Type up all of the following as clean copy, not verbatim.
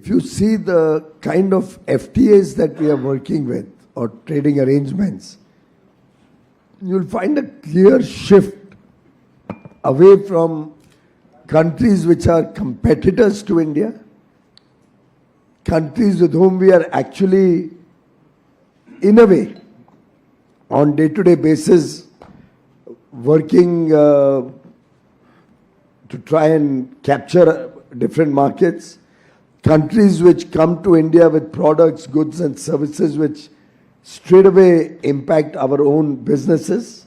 If you see the kind of FTAs that we are working with or trading arrangements, you'll find a clear shift away from countries which are competitors to India, countries with whom we are actually, in a way, on day-to-day basis, working to try and capture different markets, countries which come to India with products, goods and services which straight away impact our own businesses.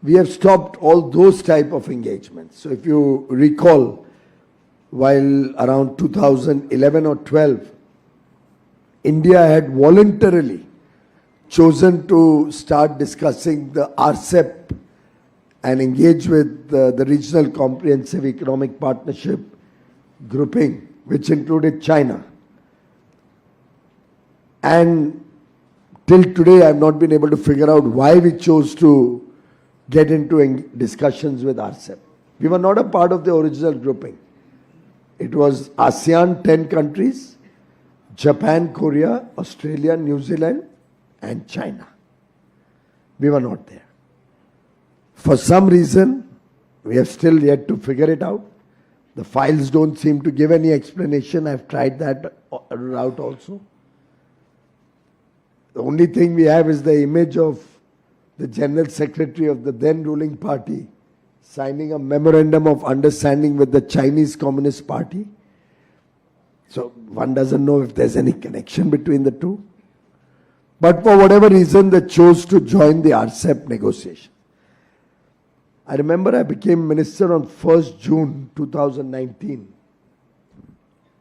We have stopped all those type of engagements. So if you recall, while around 2011 or 12, India had voluntarily chosen to start discussing the RCEP and engage with the Regional Comprehensive Economic Partnership grouping, which included China. And till today, I have not been able to figure out why we chose to get into discussions with RCEP. We were not a part of the original grouping. It was ASEAN 10 countries, Japan, Korea, Australia, New Zealand, and China. We were not there. For some reason, we have still yet to figure it out. The files don't seem to give any explanation. I've tried that route also. The only thing we have is the image of the General Secretary of the then ruling party signing a memorandum of understanding with the Chinese Communist Party. So one doesn't know if there's any connection between the two. But for whatever reason, they chose to join the RCEP negotiation. I remember I became minister on 1st June 2019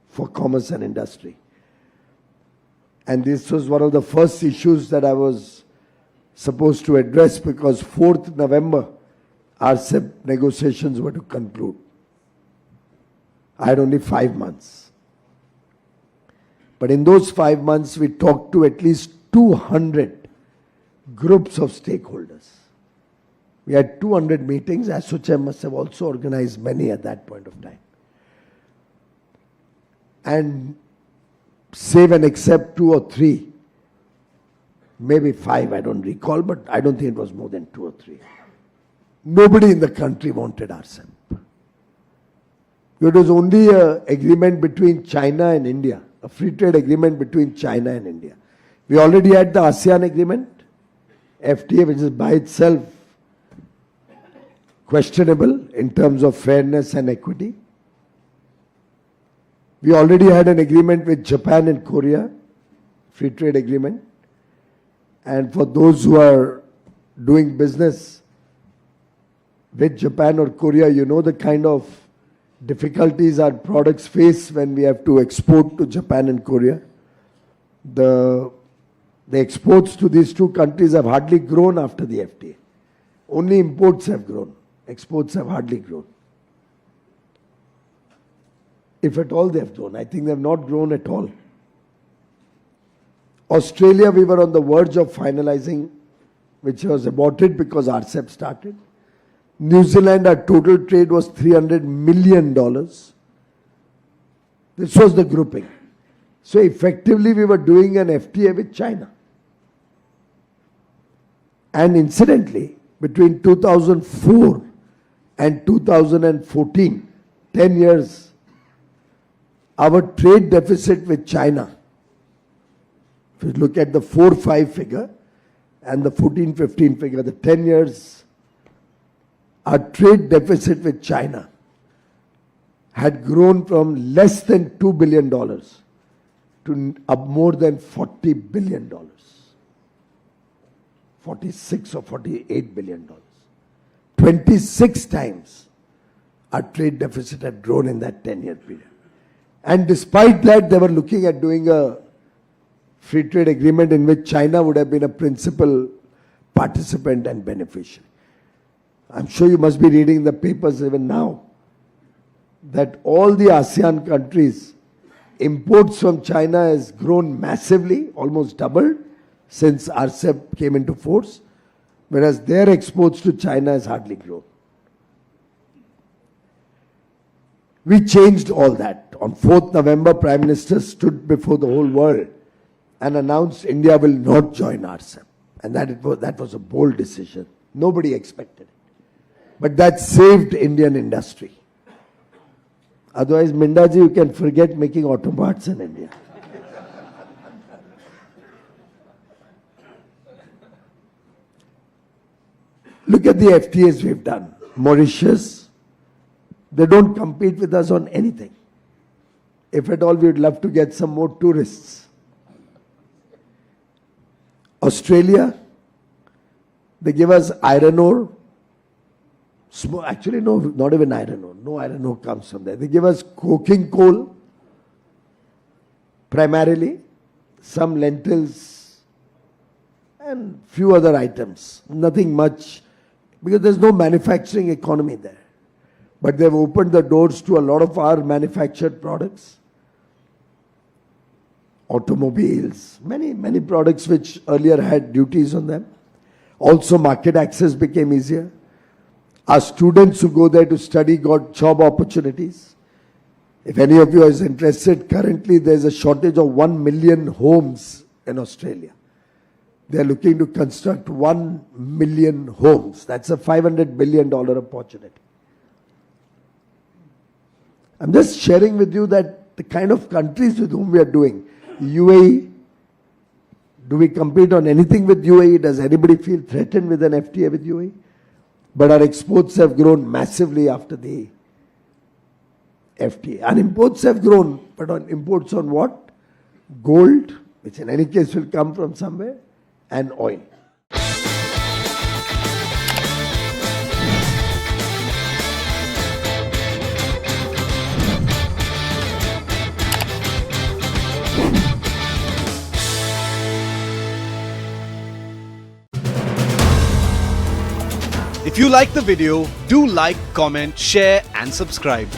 for Commerce and Industry. And this was one of the first issues that I was supposed to address, because 4th November, RCEP negotiations were to conclude. I had only 5 months. But in those 5 months, we talked to at least 200 groups of stakeholders. We had 200 meetings. ASSOCHAM must have also organized many at that point of time. And save and except 2 or 3, maybe 5, I don't recall, but I don't think it was more than 2 or 3. Nobody in the country wanted RCEP. It was only an agreement between China and India, a free trade agreement between China and India. We already had the ASEAN agreement, FTA, which is by itself questionable in terms of fairness and equity. We already had an agreement with Japan and Korea, free trade agreement. And for those who are doing business with Japan or Korea, you know the kind of difficulties our products face when we have to export to Japan and Korea. The exports to these two countries have hardly grown after the FTA. Only imports have grown. Exports have hardly grown. If at all they have grown. I think they have not grown at all. Australia, we were on the verge of finalizing, which was aborted because RCEP started. New Zealand, our total trade was $300 million. This was the grouping. So effectively, we were doing an FTA with China. And incidentally, between 2004 and 2014, 10 years, our trade deficit with China, if you look at the 4-5 figure and the 14-15 figure, the 10 years, our trade deficit with China had grown from less than $2 billion to up more than $40 billion. 46 or $48 billion. 26 times our trade deficit had grown in that 10-year period. And despite that, they were looking at doing a free trade agreement in which China would have been a principal participant and beneficiary. I'm sure you must be reading the papers even now that all the ASEAN countries, imports from China has grown massively, almost doubled since RCEP came into force, whereas their exports to China has hardly grown. We changed all that. On 4th November, Prime Minister stood before the whole world and announced India will not join RCEP. And that was a bold decision. Nobody expected it. But that saved Indian industry. Otherwise, Mindaji, you can forget making auto parts in India. Look at the FTAs we've done. Mauritius, they don't compete with us on anything. If at all, we would love to get some more tourists. Australia, they give us iron ore. Actually, no, not even iron ore. No iron ore comes from there. They give us coking coal, primarily, some lentils, and few other items. Nothing much, because there's no manufacturing economy there. But they've opened the doors to a lot of our manufactured products. Automobiles, many products which earlier had duties on them. Also, market access became easier. Our students who go there to study got job opportunities. If any of you is interested, currently there's a shortage of 1 million homes in Australia. They're looking to construct 1 million homes. That's a $500 billion opportunity. I'm just sharing with you that the kind of countries with whom we are doing. UAE, do we compete on anything with UAE? Does anybody feel threatened with an FTA with UAE? But our exports have grown massively after the FTA. And imports have grown, but on imports on what? Gold, which in any case will come from somewhere, and oil. If you like the video, do like, comment, share and subscribe.